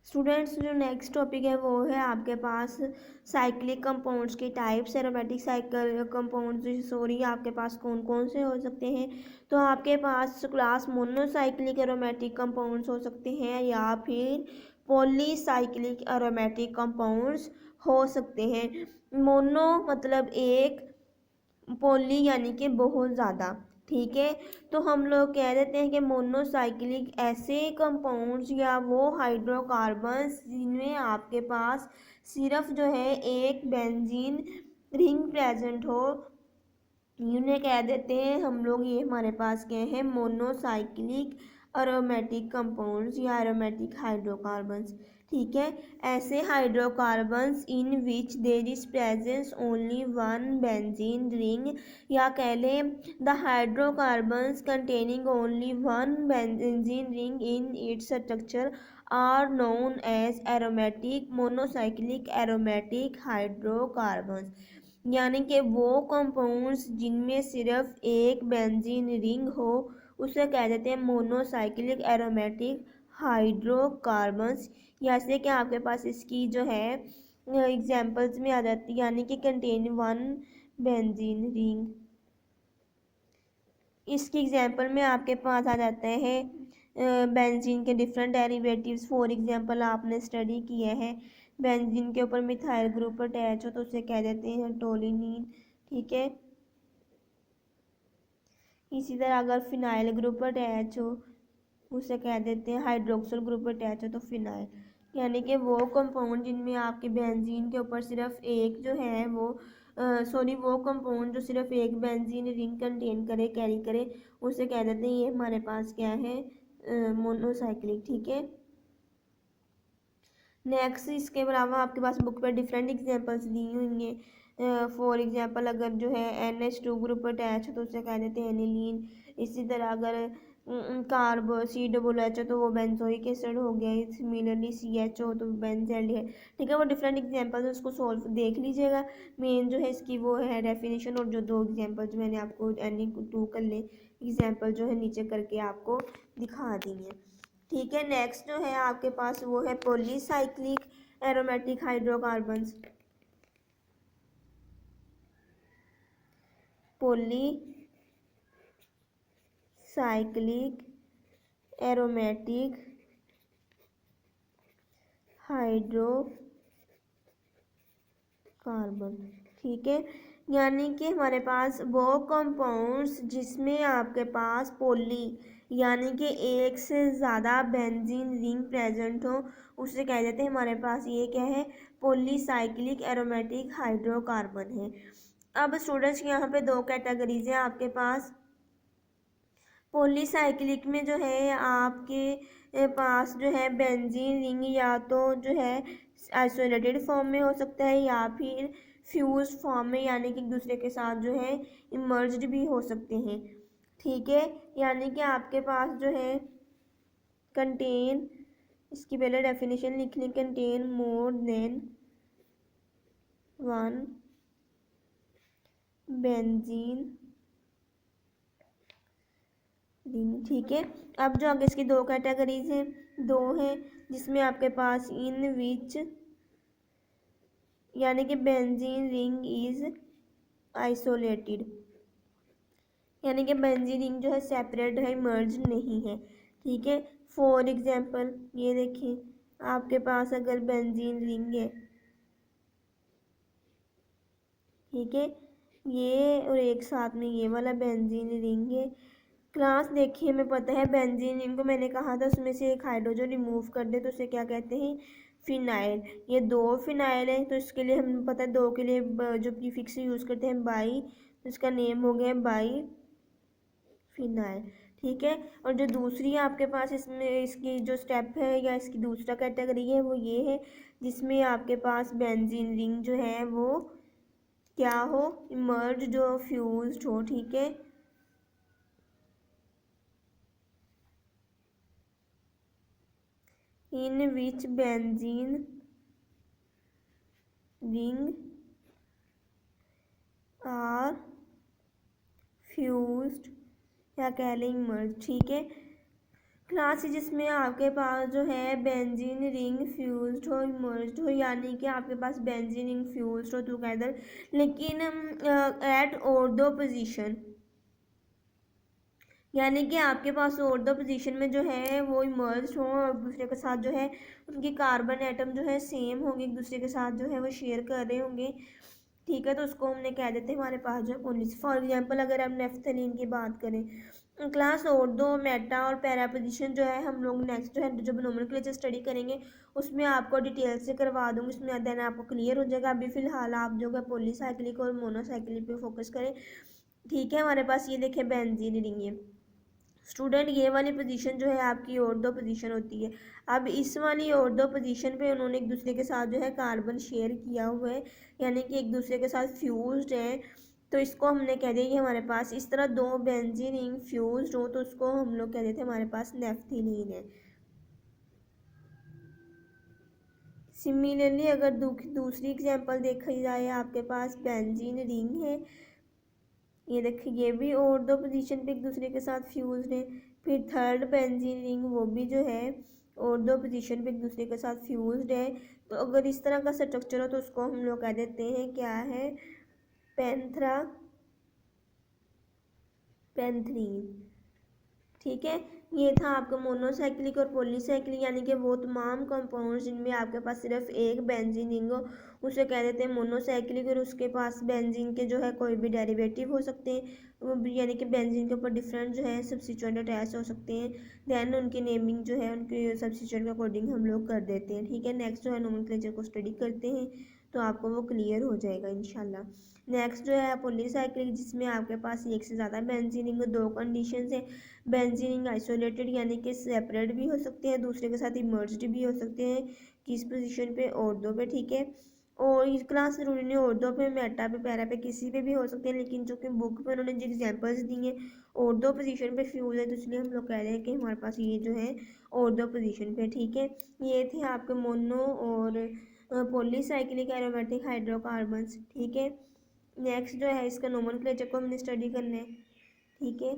Students जो next topic है वो है आपके पास साइक्लिक कंपाउंड्स के types. Aromatic cycle compounds sorry आपके पास कौन कौन से हो सकते हैं। तो आपके पास क्लास मोनोसाइक्लिक एरोमेटिक कंपाउंड्स हो सकते हैं या फिर पॉलीसाइक्लिक एरोमेटिक कंपाउंड्स हो सकते हैं। मोनो मतलब एक, पॉली यानी कि बहुत ज़्यादा। ठीक है, तो हम लोग कह देते हैं कि मोनोसाइक्लिक ऐसे कंपाउंड्स या वो हाइड्रोकार्बन्स जिनमें आपके पास सिर्फ जो है एक बेंजीन रिंग प्रेजेंट हो, उन्हें कह देते हैं हम लोग, ये हमारे पास क्या है, मोनोसाइक्लिक एरोमेटिक कंपाउंड्स या एरोमेटिक हाइड्रोकार्बन्स। ठीक है, ऐसे hydrocarbons in which there is presence only one benzene ring, या कह लें the hydrocarbons containing only one benzene ring in its structure are known as aromatic monocyclic aromatic hydrocarbons. यानी कि वो कंपाउंड्स जिनमें सिर्फ एक बेंजीन रिंग हो उसे कह देते हैं मोनोसाइक्लिक एरोमेटिक हाइड्रोकार्बन्स। जैसे कि आपके पास इसकी जो है एग्जांपल्स में आ जाती है, यानी कि कंटेन वन बेंजीन रिंग। इसकी एग्जांपल में आपके पास आ जाते हैं बेंजीन के डिफरेंट डेरिवेटिव्स। फॉर एग्जांपल आपने स्टडी किया है बेंजीन के ऊपर मिथाइल ग्रुप अटैच हो तो उसे कह देते हैं टोलिनीन। ठीक है, इसी तरह अगर फिनाइल ग्रुप अटैच हो उसे कह देते हैं हाइड्रोक्सिल ग्रुप अटैच हो तो फिनाइल। यानी कि वो कंपाउंड जिनमें आपके बेंजीन के ऊपर सिर्फ एक जो है वो वो कंपाउंड जो सिर्फ एक बेंजीन रिंग कंटेन करे, कैरी करे, उसे कह देते हैं ये हमारे पास क्या है, मोनोसाइक्लिक। ठीक है, नेक्स्ट इसके अलावा आपके पास बुक पर डिफरेंट एग्जांपल्स दी हुई हैं। फॉर एग्जांपल अगर जो है NH2 ग्रुप अटैच हो तो उसे कह देते हैं एनिलीन। इसी तरह अगर कार्ब COOH हो तो वो बेंजोइक एसिड हो गया। सिमिलरली CH हो तो बेंजेल्डिहाइड। ठीक है, वो डिफरेंट एग्जांपल्स उसको सॉल्व देख लीजिएगा। मेन जो है इसकी वो है डेफिनेशन, और जो दो एग्जांपल्स मैंने आपको NE2 कर ले एग्जांपल जो है नीचे करके आपको दिखा दी है। ठीक है, नेक्स्ट जो है आपके पास वो है polycyclic aromatic hydrocarbons. Polycyclic aromatic hydrocarbon. ठीक है, यानी कि हमारे पास वो कंपाउंड्स जिसमें आपके पास पॉली यानी कि एक से ज़्यादा बेंजीन रिंग प्रेजेंट हो उसे कह देते हैं हमारे पास ये क्या है, पॉलीसाइक्लिक एरोमेटिक हाइड्रोकार्बन है। अब स्टूडेंट्स यहाँ पे दो कैटेगरीज हैं आपके पास। पॉलीसाइक्लिक में जो है आपके पास जो है बेंजीन रिंग या तो जो है आइसोलेटेड फॉर्म में हो सकता है या फिर फ्यूज फॉर्म में, यानी कि एक दूसरे के साथ जो है इमर्ज्ड भी हो सकते हैं। ठीक है, यानी कि आपके पास जो है कंटेन, इसकी पहले डेफिनेशन लिख लें, contain more than one benzene ring. ठीक है, अब जो आगे इसकी दो कैटेगरीज हैं, दो हैं जिसमें आपके पास इन विच यानी कि बेंजीन रिंग इज आइसोलेटेड, यानी कि बेंजीन रिंग जो है सेपरेट है, मर्ज नहीं है। ठीक है, फॉर एग्जांपल ये देखिए आपके पास अगर बेंजीन रिंग है, ठीक है, ये और एक साथ में ये वाला बेंजीन रिंग है। क्लास देखिए, हमें पता है बेंजीन रिंग को मैंने कहा था उसमें से एक हाइड्रोजन रिमूव कर दे तो उसे क्या कहते हैं, फिनाइल। ये दो फिनाइल है तो इसके लिए हमें पता है दो के लिए जो प्रीफिक्स यूज़ करते हैं बाई, तो इसका नेम हो गया बाई फिनाइल। ठीक है, और जो दूसरी आपके पास इसमें इसकी जो स्टेप है या इसकी दूसरा कैटेगरी है वो ये है जिसमें आपके पास बेंजीन रिंग जो है वो क्या हो, इमर्ज जो फ्यूज्ड हो। ठीक है, इन विच बेंजीन रिंग आर फ्यूज्ड या कह लें इमर्ज। ठीक है, क्लास जिसमें आपके पास जो है बेंजीन रिंग फ्यूज्ड हो, इमर्ज्ड हो, यानी कि आपके पास बेंजीन रिंग फ्यूज्ड हो टुगेदर, लेकिन एट ऑर्थो पोजीशन, यानी कि आपके पास ऑर्थो पोजीशन में जो है वो इमर्ज हो और दूसरे के साथ जो है उनके कार्बन एटम जो है सेम होंगे, एक दूसरे के साथ जो है वो शेयर कर रहे होंगे, ठीक है। तो उसको हमने कह देते हैं हमारे पास जो पॉलीज। फॉर एग्जांपल अगर हम नेफ्थलीन की बात करें, क्लास ऑर्थो मेटा और पैरा पोजीशन जो है हम लोग नेक्स्ट जो है जो नोमेनक्लेचर स्टडी करेंगे उसमें आपको डिटेल से करवा दूंगी, उसमें देन आपको क्लियर हो जाएगा। अभी फिलहाल आप जो है पॉलीसाइक्लिक और मोनोसाइक्लिक पे फोकस करें, ठीक है। हमारे पास ये देखें बेंजीन रिंग, ये स्टूडेंट ये वाली पोजीशन जो है आपकी ऑर्थो पोजीशन होती है। अब इस वाली ऑर्थो पोजीशन पे उन्होंने एक दूसरे के साथ जो है कार्बन शेयर किया हुआ है, यानी कि एक दूसरे के साथ फ्यूज्ड है। तो इसको हमने कह दिया कि हमारे पास इस तरह दो बेंजीन रिंग फ्यूज्ड हो तो उसको हम लोग कह देते हैं हमारे पास नेफ्थलीन है। सिमिलरली अगर दूसरी एग्जांपल देखी जाए, आपके पास बेंजीन रिंग है, ये देखिए ये भी ऑर्थो पोजीशन पे एक दूसरे के साथ फ्यूज्ड है। फिर थर्ड बेंजीन रिंग वो भी जो है ऑर्थो पोजीशन पे एक दूसरे के साथ फ्यूज्ड है। तो अगर इस तरह का स्ट्रक्चर हो तो उसको हम लोग कह देते हैं क्या है, पेंथ्रा पेंथ्रीन, ठीक है। ये था आपका मोनोसाइक्लिक और पॉलीसाइक्लिक, यानी कि वो तमाम कंपाउंड्स जिनमें आपके पास सिर्फ एक बेंजीन रिंग हो उसे कह देते हैं मोनोसाइक्लिक, और उसके पास बेंजीन के जो है कोई भी डेरिवेटिव हो सकते हैं, वो यानी कि बेंजीन के ऊपर डिफरेंट जो है सब्स्टिट्यूएंट अटैच हो सकते हैं। दैन उनकी नेमिंग जो है उनके सब्स्टिट्यूएंट के अकॉर्डिंग हम लोग कर देते हैं, ठीक है। नेक्स्ट जो है नोमेनक्लेचर को स्टडी करते हैं तो आपको वो क्लियर हो जाएगा इंशाल्लाह। नेक्स्ट जो है पॉलीसाइक्लिक, जिसमें आपके पास एक से ज़्यादा बेंजीन रिंग, दो कंडीशन है। बेंजीन रिंग आइसोलेटेड यानी कि सेपरेट भी हो सकते हैं, दूसरे के साथ इमर्ज्ड भी हो सकते हैं, किस पोजीशन पे, ऑर्थो पे, ठीक है। और इस क्लास में उन्होंने ऑर्थो पे, मेटा पे, पैरा पे, किसी पे भी हो सकते हैं, लेकिन जो कि बुक पे उन्होंने जो एग्जांपल्स दी हैं ऑर्थो पोजीशन पे फ्यूज है, तो इसलिए हम लोग कह रहे हैं कि हमारे पास ये जो है ऑर्थो पोजीशन पे, ठीक है। ये थे आपके मोनो और पॉलीसाइक्लिक एरोमेटिक हाइड्रोकार्बन्स, ठीक है। नेक्स्ट जो है इसका नोमेनक्लेचर को हमने स्टडी करना है, ठीक है।